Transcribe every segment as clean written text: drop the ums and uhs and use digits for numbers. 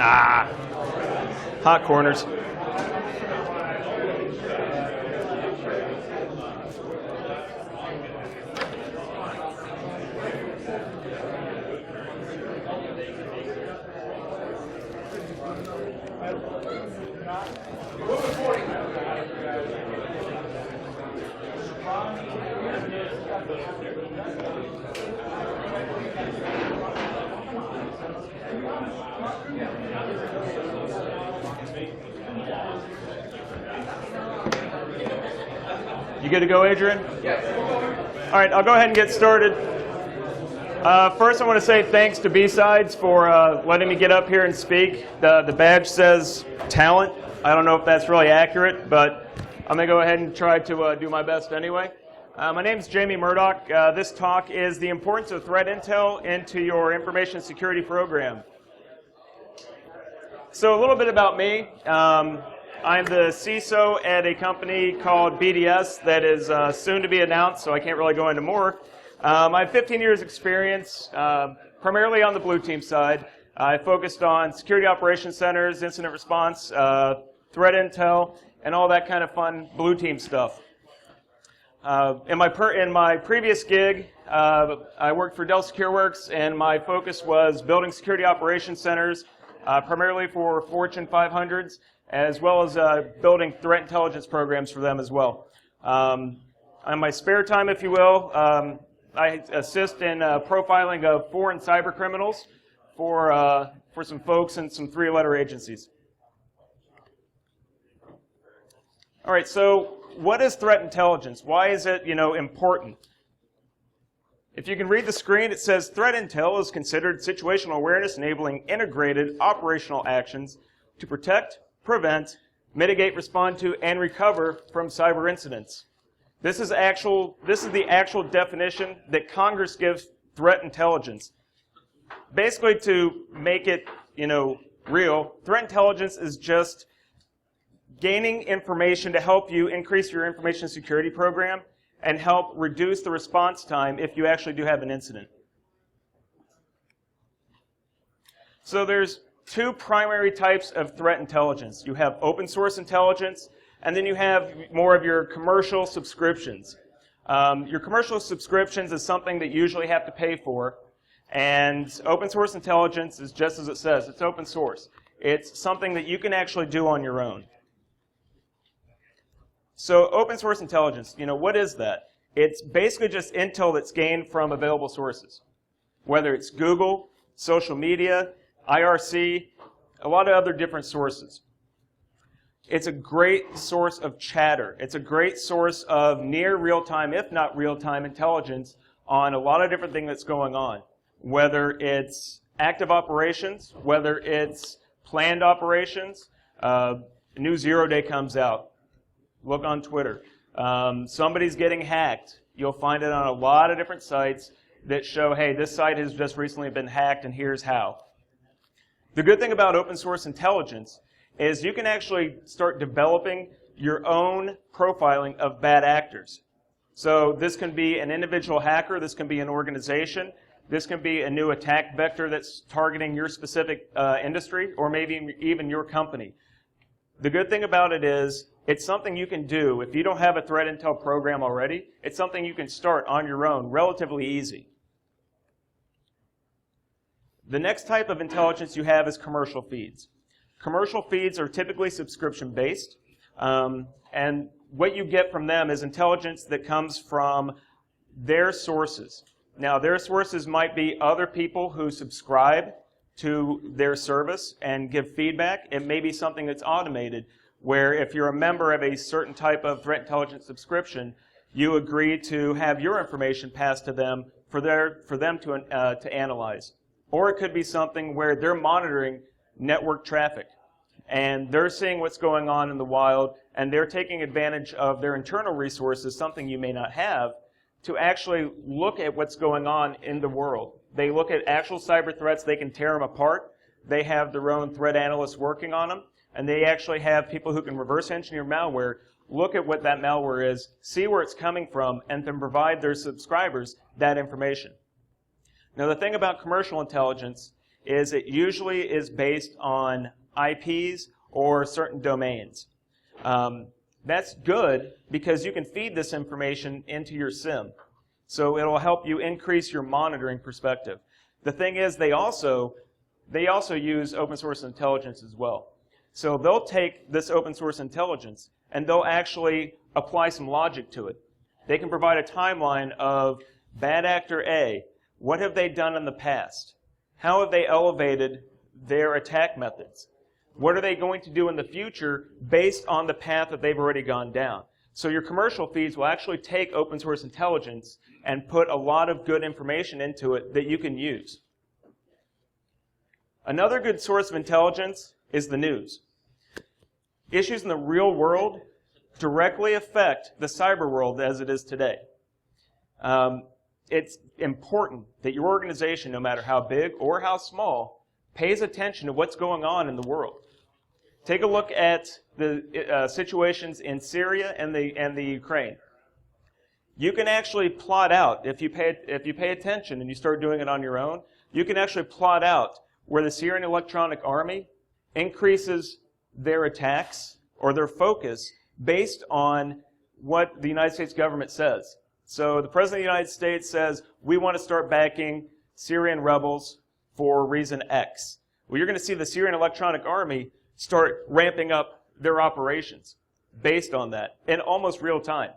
Hot corners. You good to go, Adrian? Yes. All right, I'll go ahead and get started. First, I want to say thanks to B-Sides for letting me get up here and speak. The badge says talent. I don't know if that's really accurate, but I'm going to go ahead and try to do my best anyway. My name is Jamie Murdock. This talk is the importance of threat intel into your information security program. So a little bit about me. I'm the CISO at a company called BDS that is soon to be announced, so I can't really go into more. I have 15 years experience, primarily on the blue team side. I focused on security operations centers, incident response, threat intel, and all that kind of fun blue team stuff. In my previous gig, I worked for Dell SecureWorks, and my focus was building security operations centers, primarily for Fortune 500s, as well as building threat intelligence programs for them as well. On my spare time, if you will, I assist in profiling of foreign cyber criminals for some folks in some three-letter agencies. All right, so what is threat intelligence? Why is it, important? If you can read the screen, it says threat intel is considered situational awareness enabling integrated operational actions to protect, prevent, mitigate, respond to, and recover from cyber incidents. This is the actual definition that Congress gives threat intelligence. Basically, to make it, real, threat intelligence is just gaining information to help you increase your information security program and help reduce the response time if you actually do have an incident. So there's two primary types of threat intelligence. You have open source intelligence, and then you have more of your commercial subscriptions. Your commercial subscriptions is something that you usually have to pay for, and open source intelligence is just as it says. It's open source. It's something that you can actually do on your own. So open source intelligence, what is that? It's basically just intel that's gained from available sources, whether it's Google, social media, IRC, a lot of other different sources. It's a great source of chatter. It's a great source of near real-time, if not real-time, intelligence on a lot of different things that's going on, whether it's active operations, whether it's planned operations. A new 0-day comes out. Look on Twitter. Somebody's getting hacked. You'll find it on a lot of different sites that show, hey, this site has just recently been hacked and here's how. The good thing about open source intelligence is you can actually start developing your own profiling of bad actors. So this can be an individual hacker, this can be an organization, this can be a new attack vector that's targeting your specific industry or maybe even your company. The good thing about it is it's something you can do. If you don't have a threat intel program already, it's something you can start on your own relatively easy. The next type of intelligence you have is commercial feeds. Commercial feeds are typically subscription-based, and what you get from them is intelligence that comes from their sources. Now, their sources might be other people who subscribe to their service and give feedback. It may be something that's automated, where if you're a member of a certain type of threat intelligence subscription, you agree to have your information passed to them for them to analyze. Or it could be something where they're monitoring network traffic, and they're seeing what's going on in the wild, and they're taking advantage of their internal resources, something you may not have, to actually look at what's going on in the world. They look at actual cyber threats, they can tear them apart, they have their own threat analysts working on them, and they actually have people who can reverse engineer malware, look at what that malware is, see where it's coming from, and then provide their subscribers that information. Now, the thing about commercial intelligence is it usually is based on IPs or certain domains. That's good because you can feed this information into your SIM. So it'll help you increase your monitoring perspective. The thing is, they also use open source intelligence as well. So they'll take this open source intelligence and they'll actually apply some logic to it. They can provide a timeline of bad actor A. What have they done in the past? How have they elevated their attack methods? What are they going to do in the future based on the path that they've already gone down? So your commercial feeds will actually take open source intelligence and put a lot of good information into it that you can use. Another good source of intelligence is the news. Issues in the real world directly affect the cyber world as it is today. It's important that your organization, no matter how big or how small, pays attention to what's going on in the world. Take a look at the situations in Syria and the Ukraine. You can actually plot out, if you pay attention and you start doing it on your own, you can actually plot out where the Syrian Electronic Army increases their attacks or their focus based on what the United States government says. So the President of the United States says, we want to start backing Syrian rebels for reason X. Well, you're going to see the Syrian Electronic Army start ramping up their operations based on that in almost real time.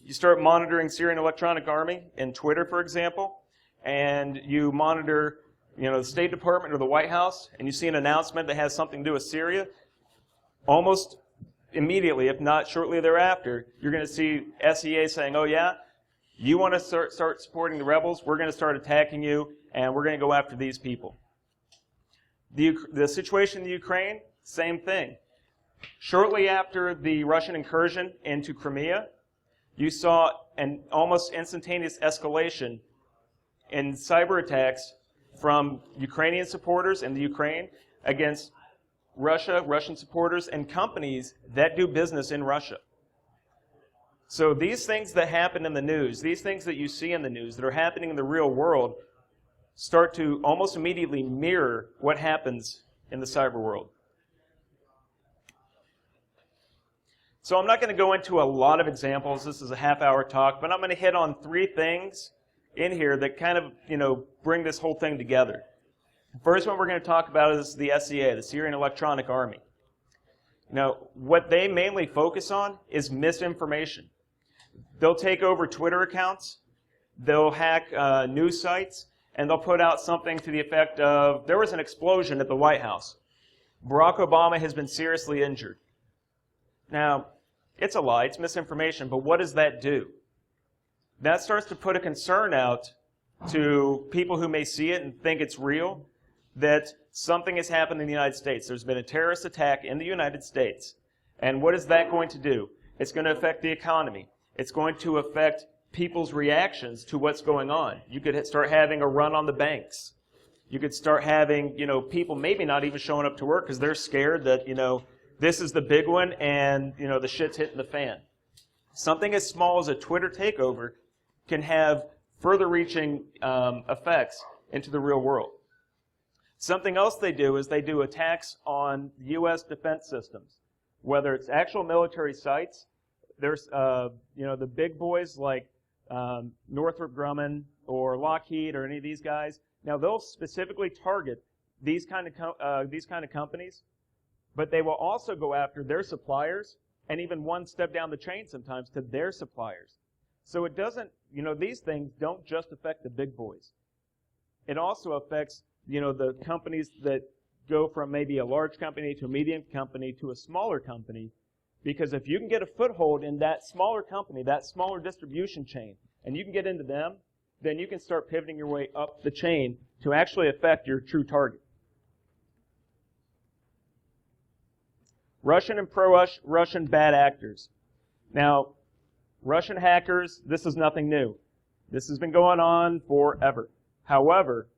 You start monitoring Syrian Electronic Army in Twitter, for example, and you monitor the State Department or the White House, and you see an announcement that has something to do with Syria, almost immediately, if not shortly thereafter, you're going to see SEA saying, oh yeah, you want to start supporting the rebels, we're going to start attacking you, and we're going to go after these people. The situation in the Ukraine, same thing. Shortly after the Russian incursion into Crimea, you saw an almost instantaneous escalation in cyber attacks from Ukrainian supporters in the Ukraine against Russian supporters, and companies that do business in Russia. So these things that happen in the news, these things that you see in the news that are happening in the real world, start to almost immediately mirror what happens in the cyber world. So I'm not going to go into a lot of examples. This is a half-hour talk, but I'm going to hit on 3 things in here that kind of, bring this whole thing together. The first one we're going to talk about is the SEA, the Syrian Electronic Army. Now, what they mainly focus on is misinformation. They'll take over Twitter accounts, they'll hack news sites, and they'll put out something to the effect of, there was an explosion at the White House. Barack Obama has been seriously injured. Now, it's a lie, it's misinformation, but what does that do? That starts to put a concern out to people who may see it and think it's real, that something has happened in the United States. There's been a terrorist attack in the United States. And what is that going to do? It's going to affect the economy. It's going to affect people's reactions to what's going on. You could start having a run on the banks. You could start having, people maybe not even showing up to work because they're scared that, this is the big one and, the shit's hitting the fan. Something as small as a Twitter takeover can have further reaching effects into the real world. Something else they do is they do attacks on U.S. defense systems, whether it's actual military sites. There's, the big boys like Northrop Grumman or Lockheed or any of these guys. Now they'll specifically target these kind of companies, but they will also go after their suppliers and even one step down the chain sometimes to their suppliers. So it doesn't, these things don't just affect the big boys. It also affects the companies that go from maybe a large company to a medium company to a smaller company, because if you can get a foothold in that smaller company, that smaller distribution chain, and you can get into them, then you can start pivoting your way up the chain to actually affect your true target. Russian and pro-Russian bad actors. Now, Russian hackers, this is nothing new. This has been going on forever. However,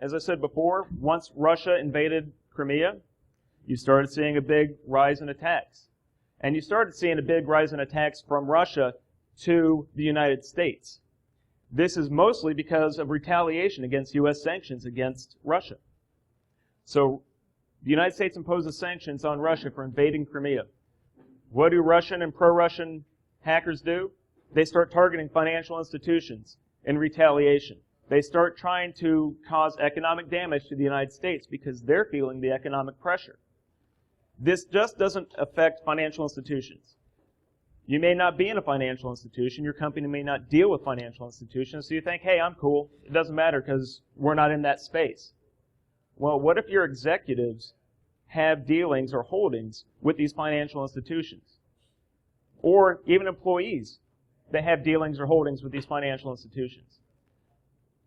as I said before, once Russia invaded Crimea, you started seeing a big rise in attacks. And you started seeing a big rise in attacks from Russia to the United States. This is mostly because of retaliation against U.S. sanctions against Russia. So the United States imposes sanctions on Russia for invading Crimea. What do Russian and pro-Russian hackers do? They start targeting financial institutions in retaliation. They start trying to cause economic damage to the United States because they're feeling the economic pressure. This just doesn't affect financial institutions. You may not be in a financial institution. Your company may not deal with financial institutions. So you think, hey, I'm cool. It doesn't matter because we're not in that space. Well, what if your executives have dealings or holdings with these financial institutions? Or even employees that have dealings or holdings with these financial institutions.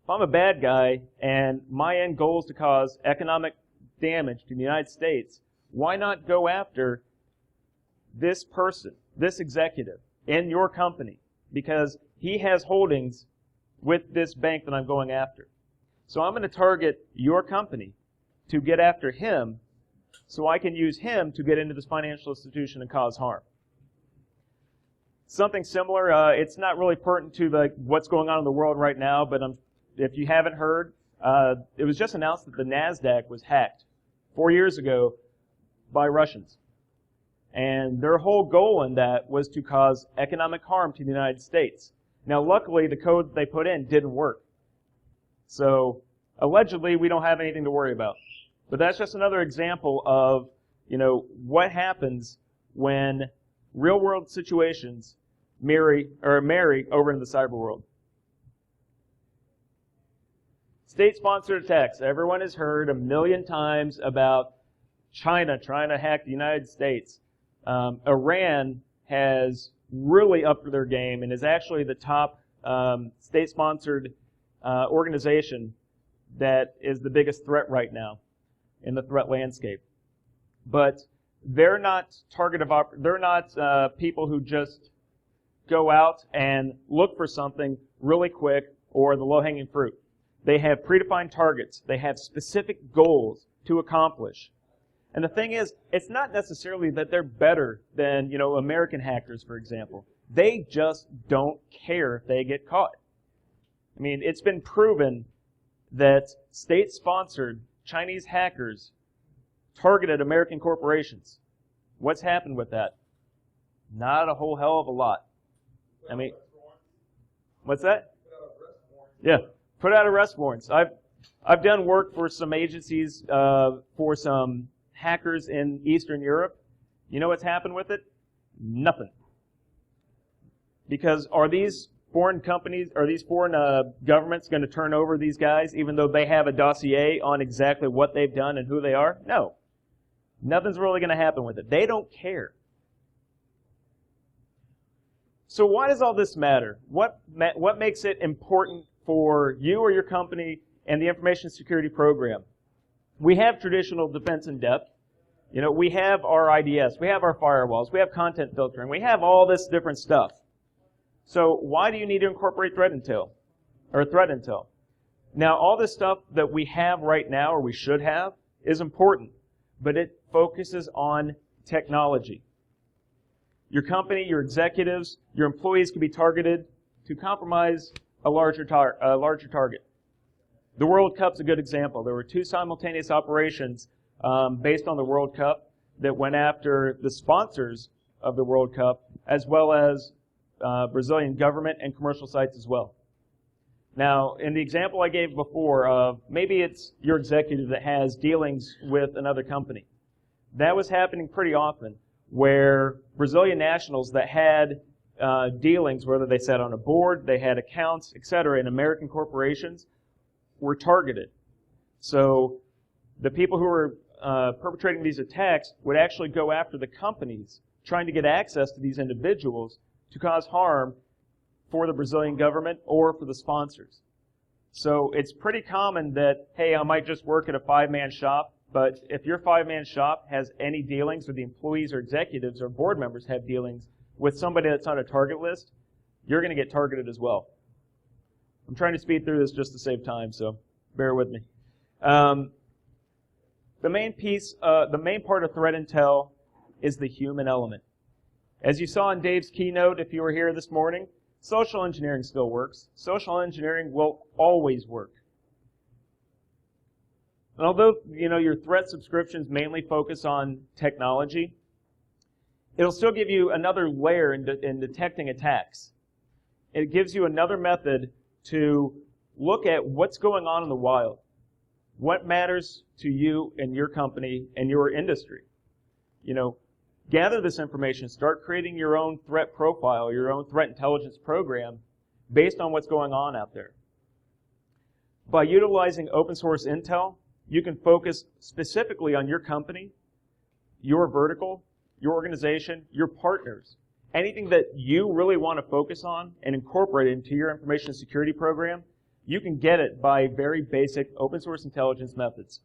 If I'm a bad guy and my end goal is to cause economic damage to the United States, why not go after this person, this executive in your company? Because he has holdings with this bank that I'm going after. So I'm going to target your company to get after him so I can use him to get into this financial institution and cause harm. Something similar, it's not really pertinent to what's going on in the world right now, but if you haven't heard, it was just announced that the NASDAQ was hacked 4 years ago by Russians. And their whole goal in that was to cause economic harm to the United States. Now, luckily, the code that they put in didn't work. So, allegedly, we don't have anything to worry about. But that's just another example of, what happens when real-world situations marry over into the cyber world. State-sponsored attacks. Everyone has heard a million times about China trying to hack the United States. Iran has really upped their game and is actually the top state-sponsored organization that is the biggest threat right now in the threat landscape. But they're not people who just go out and look for something really quick or the low-hanging fruit. They have predefined targets. They have specific goals to accomplish. And the thing is, it's not necessarily that they're better than, American hackers, for example. They just don't care if they get caught. I mean, it's been proven that state-sponsored Chinese hackers targeted American corporations. What's happened with that? Not a whole hell of a lot. I mean, what's that? Yeah, put out arrest warrants. I've done work for some agencies for some hackers in Eastern Europe. You know what's happened with it? Nothing. Because are these foreign companies, are these foreign governments going to turn over these guys even though they have a dossier on exactly what they've done and who they are? No. Nothing's really going to happen with it. They don't care. So why does all this matter? What makes it important for you or your company and the information security program? We have traditional defense in depth. We have our IDS, we have our firewalls, we have content filtering, we have all this different stuff. So why do you need to incorporate threat intel? Now, all this stuff that we have right now, or we should have, is important, but it focuses on technology. Your company, your executives, your employees can be targeted to compromise a larger target. The World Cup's a good example. There were 2 simultaneous operations based on the World Cup that went after the sponsors of the World Cup, as well as Brazilian government and commercial sites as well. Now, in the example I gave before, maybe it's your executive that has dealings with another company. That was happening pretty often, where Brazilian nationals that had dealings, whether they sat on a board, they had accounts, etc., in American corporations, were targeted. So the people who were perpetrating these attacks would actually go after the companies trying to get access to these individuals to cause harm for the Brazilian government or for the sponsors. So it's pretty common that, hey, I might just work at a 5-man shop, but if your 5-man shop has any dealings, or the employees or executives or board members have dealings with somebody that's on a target list, you're going to get targeted as well. I'm trying to speed through this just to save time, so bear with me. The main part of threat intel is the human element. As you saw in Dave's keynote, if you were here this morning, social engineering still works. Social engineering will always work. And although your threat subscriptions mainly focus on technology, it'll still give you another layer in detecting attacks. It gives you another method to look at what's going on in the wild. What matters to you and your company and your industry? Gather this information, start creating your own threat profile, your own threat intelligence program based on what's going on out there. By utilizing open source intel, you can focus specifically on your company, your vertical, your organization, your partners. Anything that you really want to focus on and incorporate into your information security program, you can get it by very basic open source intelligence methods.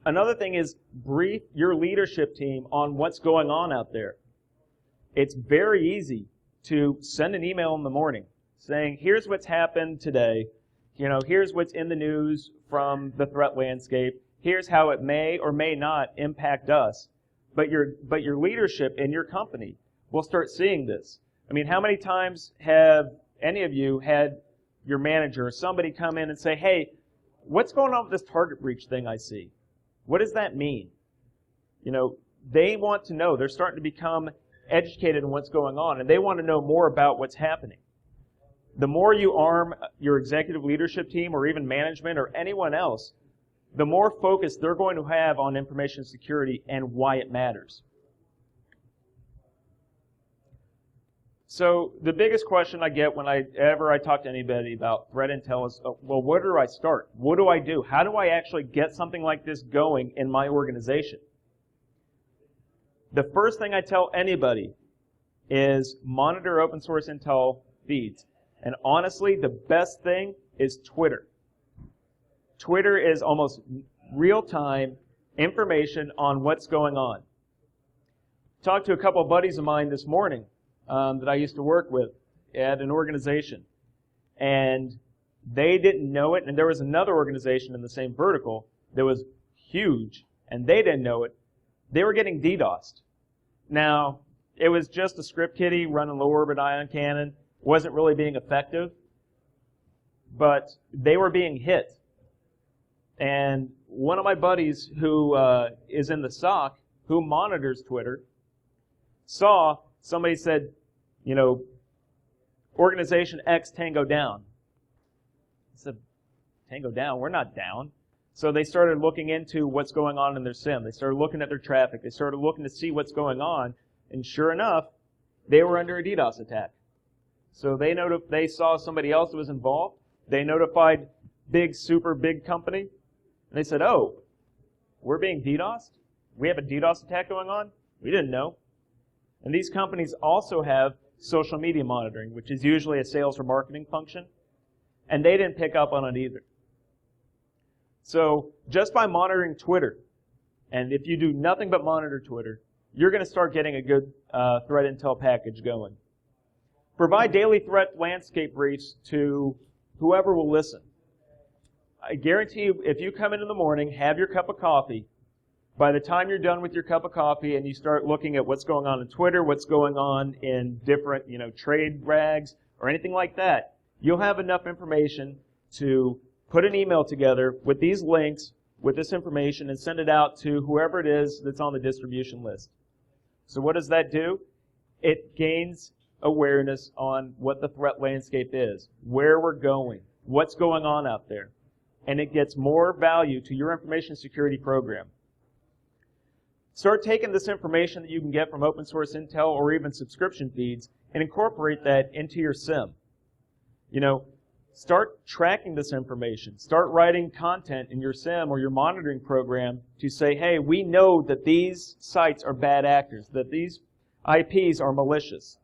Another thing is brief your leadership team on what's going on out there. It's very easy to send an email in the morning saying, here's what's happened today. Here's what's in the news from the threat landscape. Here's how it may or may not impact us. But your leadership in your company will start seeing this. I mean, how many times have any of you had your manager or somebody come in and say, hey, what's going on with this target breach thing I see? What does that mean? They want to know. They're starting to become educated in what's going on, and they want to know more about what's happening. The more you arm your executive leadership team or even management or anyone else, the more focus they're going to have on information security and why it matters. So the biggest question I get whenever I talk to anybody about threat intel is, well, where do I start? What do I do? How do I actually get something like this going in my organization? The first thing I tell anybody is monitor open source intel feeds. And honestly, the best thing is Twitter. Twitter is almost real-time information on what's going on. Talked to a couple of buddies of mine this morning that I used to work with at an organization. And they didn't know it, and there was another organization in the same vertical that was huge, and they didn't know it. They were getting DDoSed. Now, it was just a script kiddie running low orbit ion cannon, wasn't really being effective, but they were being hit. And one of my buddies who is in the SOC, who monitors Twitter, saw somebody said, organization X Tango down. I said, Tango down? We're not down. So they started looking into what's going on in their SIM. They started looking at their traffic. They started looking to see what's going on. And sure enough, they were under a DDoS attack. So they saw somebody else that was involved. They notified super big company. And they said, oh, we're being DDoSed? We have a DDoS attack going on? We didn't know. And these companies also have social media monitoring, which is usually a sales or marketing function. And they didn't pick up on it either. So just by monitoring Twitter, and if you do nothing but monitor Twitter, you're going to start getting a good threat intel package going. Provide daily threat landscape briefs to whoever will listen. I guarantee you, if you come in the morning, have your cup of coffee, by the time you're done with your cup of coffee and you start looking at what's going on in Twitter, what's going on in different, trade rags or anything like that, you'll have enough information to put an email together with these links, with this information, and send it out to whoever it is that's on the distribution list. So what does that do? It gains awareness on what the threat landscape is, where we're going, what's going on out there. And it gets more value to your information security program. Start taking this information that you can get from open source intel or even subscription feeds and incorporate that into your SIM. Start tracking this information. Start writing content in your SIM or your monitoring program to say, hey, we know that these sites are bad actors, that these IPs are malicious.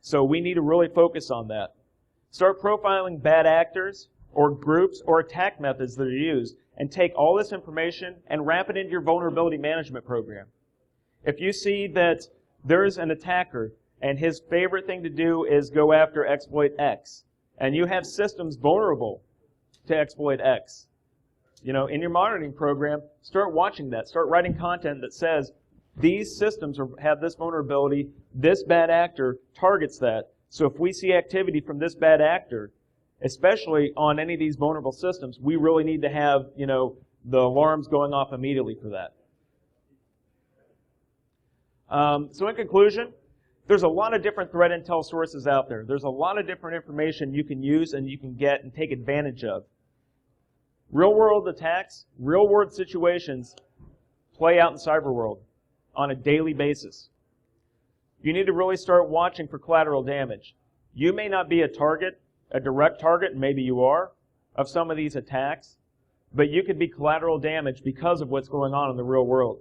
So we need to really focus on that. Start profiling bad actors or groups or attack methods that are used, and take all this information and wrap it into your vulnerability management program. If you see that there's an attacker and his favorite thing to do is go after exploit X, and you have systems vulnerable to exploit X, in your monitoring program, start watching that. Start writing content that says, these systems have this vulnerability, this bad actor targets that, so if we see activity from this bad actor, especially on any of these vulnerable systems, we really need to have, the alarms going off immediately for that. So in conclusion, there's a lot of different threat intel sources out there. There's a lot of different information you can use and you can get and take advantage of. Real-world attacks, real-world situations play out in cyber world on a daily basis. You need to really start watching for collateral damage. You may not be a target, a direct target, maybe you are, of some of these attacks, but you could be collateral damage because of what's going on in the real world.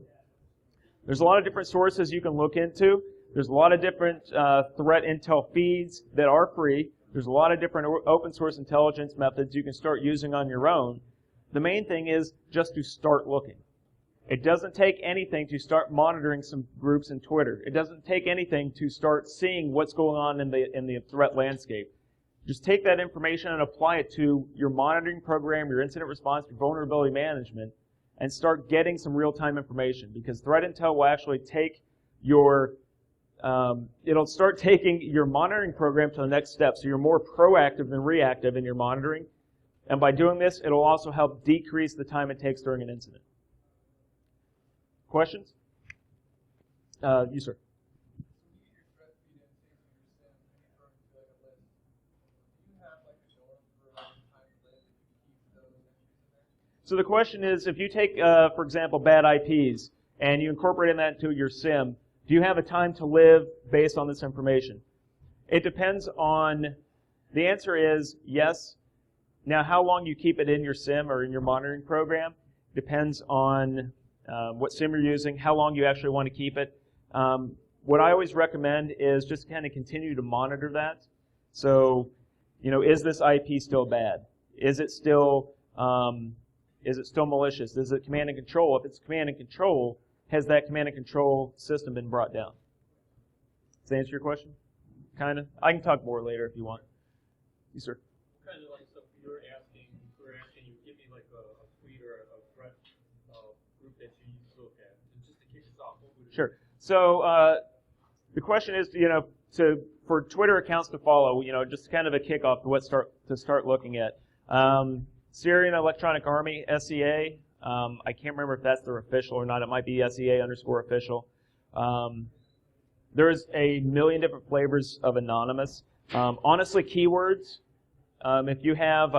There's a lot of different sources you can look into. There's a lot of different threat intel feeds that are free. There's a lot of different open source intelligence methods you can start using on your own. The main thing is just to start looking. It doesn't take anything to start monitoring some groups in Twitter. It doesn't take anything to start seeing what's going on in the threat landscape. Just take that information and apply it to your monitoring program, your incident response, your vulnerability management, and start getting some real-time information, because threat intel will actually take it'll start taking your monitoring program to the next step, so you're more proactive than reactive in your monitoring. And by doing this, it'll also help decrease the time it takes during an incident. Questions? You, sir. So the question is, if you take, for example, bad IPs, and you incorporate that into your SIM, do you have a time to live based on this information? It depends on, the answer is yes. Now, how long you keep it in your SIM or in your monitoring program depends on what SIM you're using, how long you actually want to keep it. What I always recommend is just kind of continue to monitor that. So, is this IP still bad? Is it still malicious? Is it command and control? If it's command and control, has that command and control system been brought down? Does that answer your question? Kind of. I can talk more later if you want. Yes, sir. Kind of like stuff we're asking, you give me like a tweet or a threat group that you look at, just to kick us off. Sure. So the question is, for Twitter accounts to follow, just kind of a kickoff to start looking at. Syrian Electronic Army, SEA. I can't remember if that's their official or not. It might be SEA_official. There's a million different flavors of anonymous. Honestly, keywords. If you have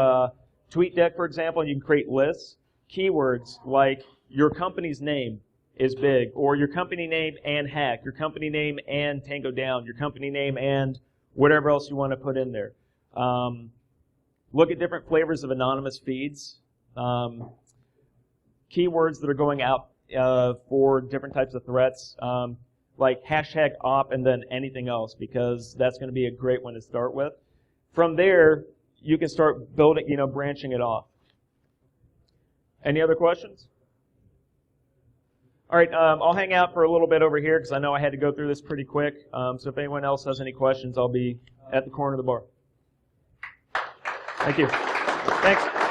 TweetDeck, for example, and you can create lists, keywords like your company's name is big, or your company name and hack, your company name and Tango Down, your company name and whatever else you want to put in there. Look at different flavors of anonymous feeds. Keywords that are going out for different types of threats, like #op and then anything else, because that's going to be a great one to start with. From there, you can start building, branching it off. Any other questions? All right, I'll hang out for a little bit over here because I know I had to go through this pretty quick. So if anyone else has any questions, I'll be at the corner of the bar. Thank you. Thanks.